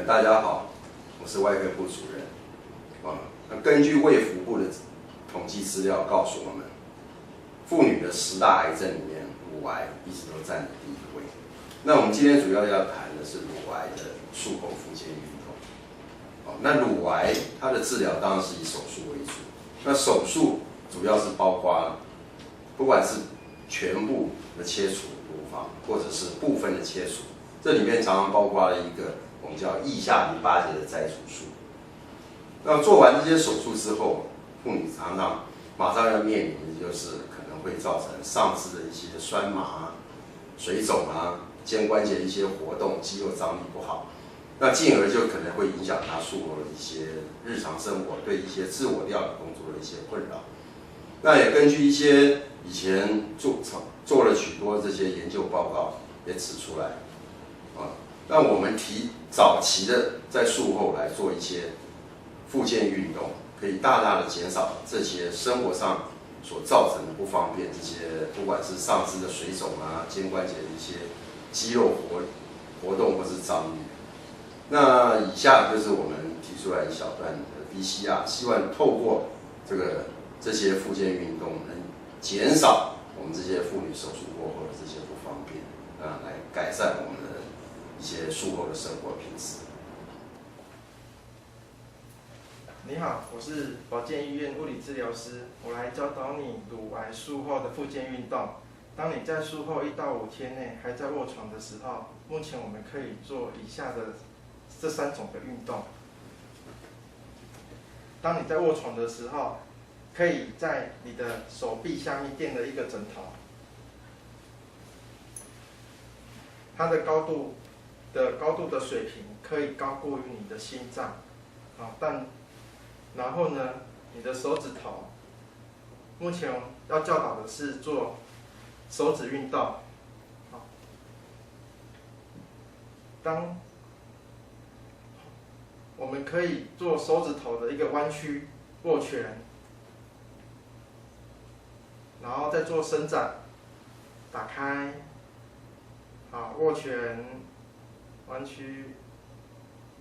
大家好，我是外科部主任。那根据卫福部的统计资料告诉我们，妇女的10大癌症里面，乳癌一直都占第一位。那我们今天主要要谈的是乳癌的术后复健运动。那乳癌它的治疗当然是以手术为主。那手术主要是包括，不管是全部的切除乳房，或者是部分的切除，这里面常常包括了一个我们叫腋下淋巴结的摘除术。那做完这些手术之后，妇女常常马上要面临的就是可能会造成上肢的一些酸麻、水肿啊、肩关节一些活动、肌肉张力不好，那进而就可能会影响她术后的一些日常生活，对一些自我料理工作的一些困扰。那也根据一些以前做了许多这些研究报告也指出来，那我们早期的在术后来做一些复健运动，可以大大的减少这些生活上所造成的不方便，这些不管是上肢的水肿啊、肩关节的一些肌肉活动或是张力。那以下就是我们提出来一小段的 VCR， 希望透过这些复健运动，能减少我们这些妇女手术过后的这些不方便，来改善我们的一些术后的生活品质。你好，我是保健医院物理治疗师，我来教导你乳癌术后的复健运动。当你在术后1到5天内还在卧床的时候，目前我们可以做以下的这3种的运动。当你在卧床的时候，可以在你的手臂下面垫了一个枕头，它的高度的水平可以高过于你的心脏，然后呢，你的手指头，目前要教导的是做手指运动。当我们可以做手指头的一个弯曲、握拳，然后再做伸展，打开，好，握拳，弯曲，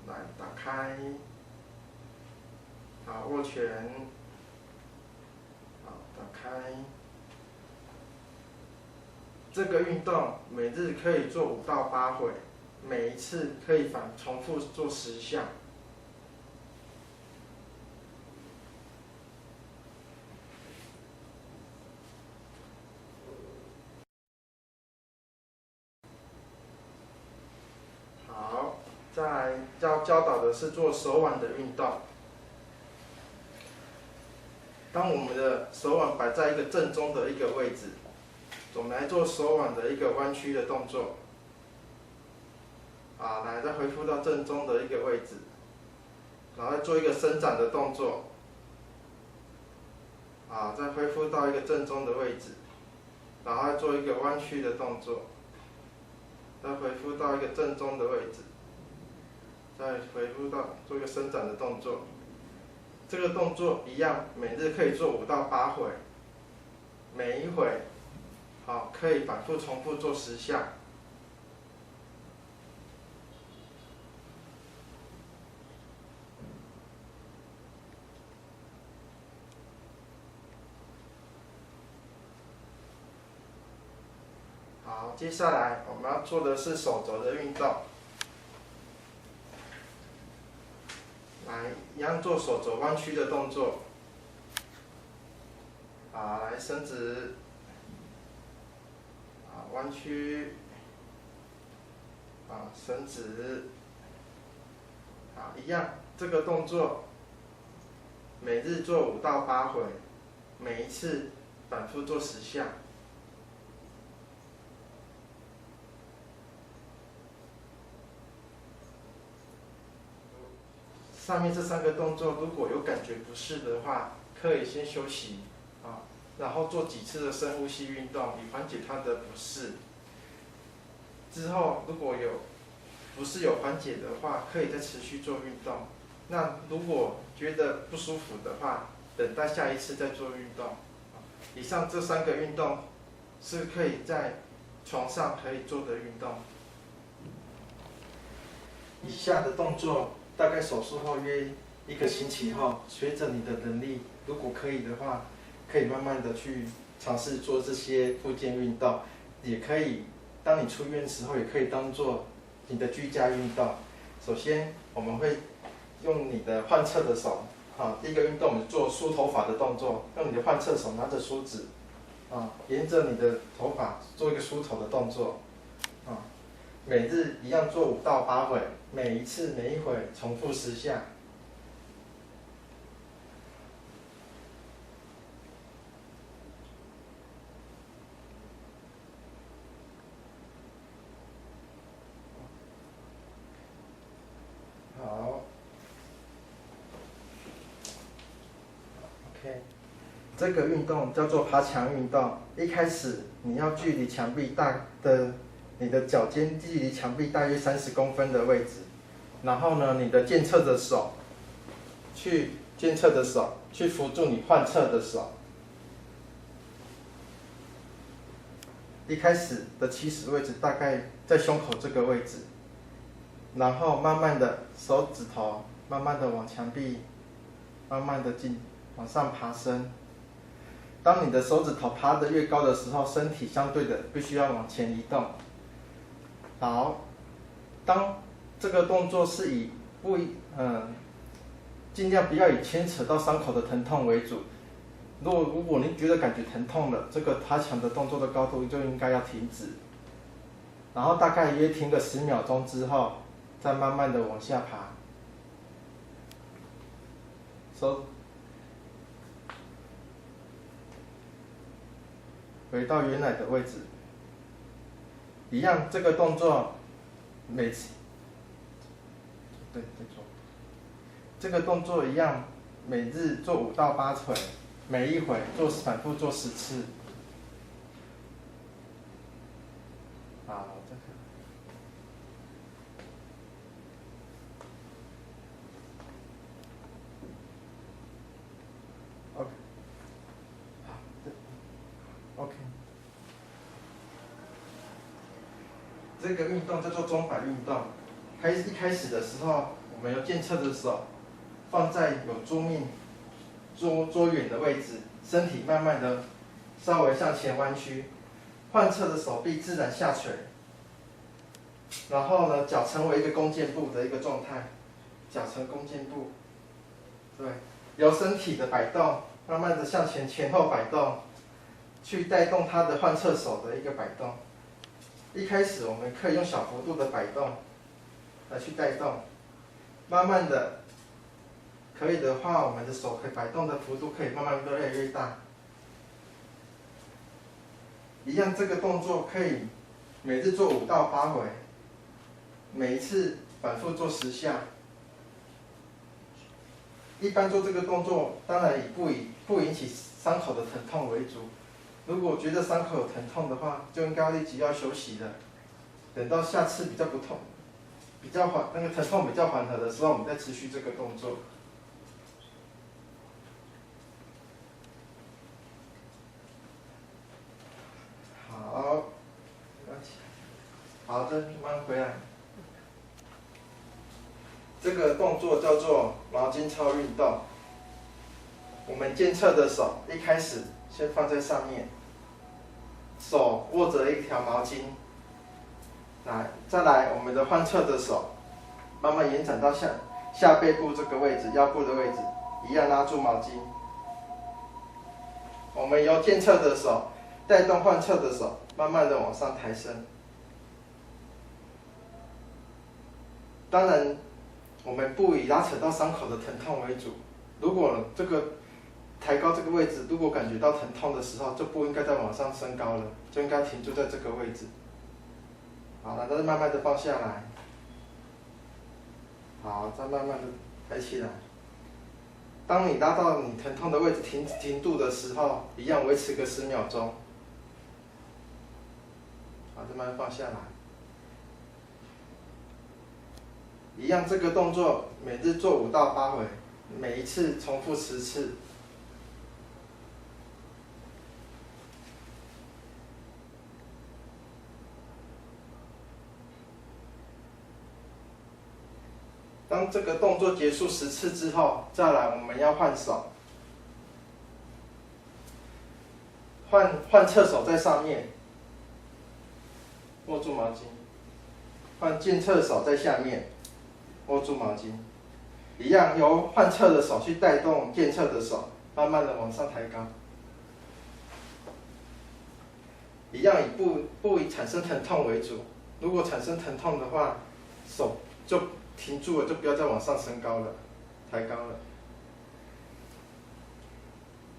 来打开。好，握拳，好，打开。这个运动每日可以做5到8回，每一次可以重复做10下。好，再来教导的是做手腕的运动。当我们的手腕摆在一个正中的一个位置，我们来做手腕的一个弯曲的动作。来再恢复到正中的一个位置，然后再做一个伸展的动作。再恢复到一个正中的位置，然后再做一个弯曲的动作，再恢复到一个正中的位置，再恢复到做一个伸展的动作。这个动作一样，每日可以做5到8回，每一回可以反复重复做10下。好，接下来我们要做的是手肘的运动。来，一样做手肘弯曲的动作。来伸直，弯曲，伸直，一样，这个动作每日做5到8回，每一次反复做10下。上面这3个动作如果有感觉不适的话，可以先休息，然后做几次的深呼吸运动，以缓解它的不适。之后如果有不适有缓解的话，可以再持续做运动。那如果觉得不舒服的话，等待下一次再做运动。以上这3个运动是可以在床上可以做的运动。以下的动作，大概手术后约1个星期后，随着你的能力，如果可以的话，可以慢慢的去尝试做这些复健运动，也可以，当你出院时候，也可以当做你的居家运动。首先，我们会用你的患侧的手，第一个运动我们做梳头发的动作，用你的患侧手拿着梳子，沿着你的头发做一个梳头的动作，每日一样做5到8回，每一回重复10下。好 ，OK， 这个运动叫做爬墙运动。一开始你要距离墙壁你的脚尖距离墙壁大约30公分的位置，然后呢，你的健侧的手去扶住你患侧的手。一开始的起始位置大概在胸口这个位置，然后慢慢的手指头慢慢的往墙壁，慢慢的往上爬升。当你的手指头爬得越高的时候，身体相对的必须要往前移动。好，当这个动作是尽量不要以牵扯到伤口的疼痛为主。如果你觉得感觉疼痛了，这个爬墙的动作的高度就应该要停止。然后大概约停个10秒钟之后，再慢慢的往下爬。回到原来的位置。一样，这个动作这个动作一样，每日做5到8回，每一回反复做10次。好，这个。OK， 好 ，OK。这个运动叫做钟摆运动。一开始的时候，我们由健侧的手放在有桌缘的位置，身体慢慢的稍微向前弯曲，患侧的手臂自然下垂，然后呢，脚成为一个弓箭步的一个状态，脚成弓箭步，对，由身体的摆动，慢慢的向前后摆动，去带动它的患侧手的一个摆动。一开始我们可以用小幅度的摆动来去带动，慢慢的，可以的话，我们的手可以摆动的幅度可以慢慢越来越大。一样，这个动作可以每日做5到8回，每一次反复做10下。一般做这个动作，当然不引起伤口的疼痛为主。如果觉得伤口有疼痛的话，就应该立即要休息了。等到下次那个疼痛比较缓和的时候，我们再持续这个动作。好的，慢慢回来。这个动作叫做毛巾操运动。我们健侧的手一开始先放在上面，手握着一条毛巾。再来我们的患侧的手，慢慢延展到下背部这个位置，腰部的位置，一样拉住毛巾。我们由健侧的手带动患侧的手，慢慢的往上抬升。当然，我们不以拉扯到伤口的疼痛为主。如果这个抬高这个位置，如果感觉到疼痛的时候，就不应该再往上升高了，就应该停住在这个位置。好了，再慢慢的放下来。好，再慢慢的抬起来。当你拉到你疼痛的位置停住的时候，一样维持个10秒钟。好，再慢慢放下来。一样，这个动作每日做5到8回，每一次重复10次。当这个动作结束10次之后，再来我们要换手，换侧手在上面，握住毛巾，换健侧手在下面，握住毛巾，一样由换侧的手去带动健侧的手，慢慢的往上抬高。一样不以产生疼痛为主，如果产生疼痛的话，手就停住了，就不要再往上升高了，抬高了。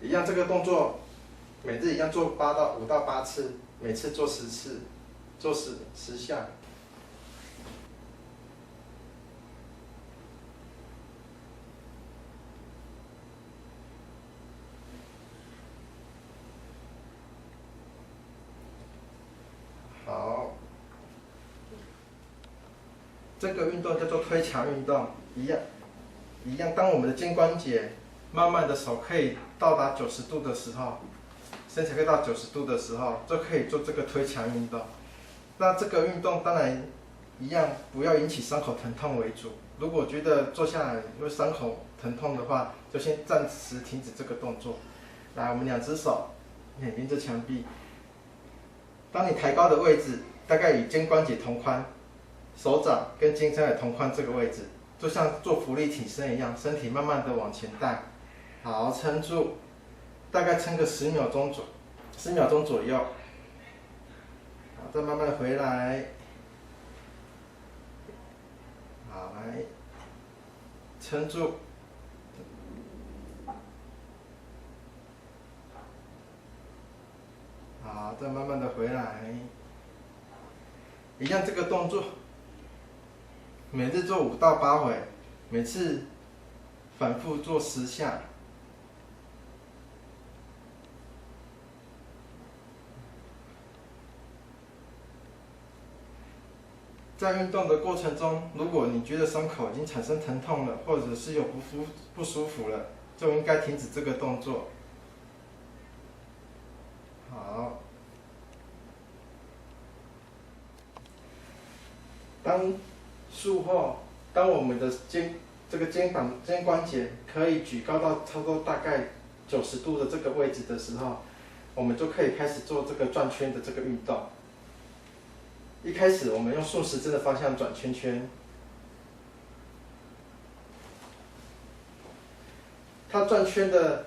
一样这个动作，每日一样做5到8次，每次做10次，做10下。好，这个运动叫做推墙运动，一样。当我们的肩关节慢慢的手可以到达90度的时候，身材可以到90度的时候，就可以做这个推墙运动。那这个运动当然一样，不要引起伤口疼痛为主。如果觉得做下来会伤口疼痛的话，就先暂时停止这个动作。来，我们2只手沿着墙壁。当你抬高的位置大概与肩关节同宽，手掌跟肩胛也同宽这个位置，就像做浮力挺身一样，身体慢慢的往前带。好，撑住，大概撑个10秒钟左右。好，再慢慢回来。好，来，撑住。好，再慢慢的回来。一样这个动作，每日做5到8回，每次反复做10下。在运动的过程中，如果你觉得伤口已经产生疼痛了，或者是有不舒服了，就应该停止这个动作。好，术后，当我们的肩关节可以举高到差不多大概90度的这个位置的时候，我们就可以开始做这个转圈的这个运动。一开始我们用顺时针的方向转圈圈，它转圈的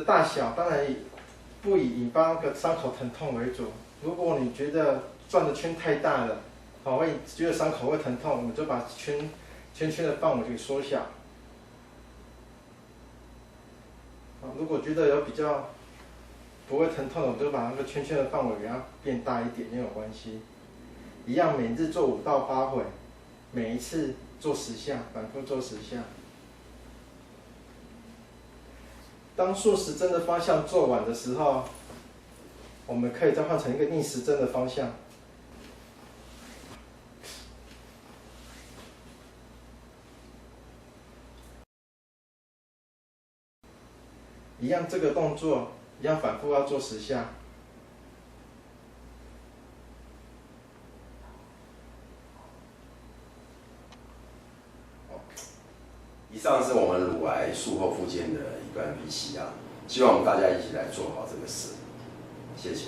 大小当然不以引发伤口疼痛为主。如果你觉得转的圈太大了，会觉得伤口会疼痛，我们就把圈的范围给缩小。如果觉得有比较不会疼痛的，我们就把那个圈的范围给它变大一点，没有关系。一样，每日做5到8回，每一次做10下，反复做10下。当顺时针的方向做完的时候，我们可以再换成一个逆时针的方向。一样，这个动作一样反复要做10下。以上是我们乳癌术后复健的一段分析啊，希望我们大家一起来做好这个事，谢谢。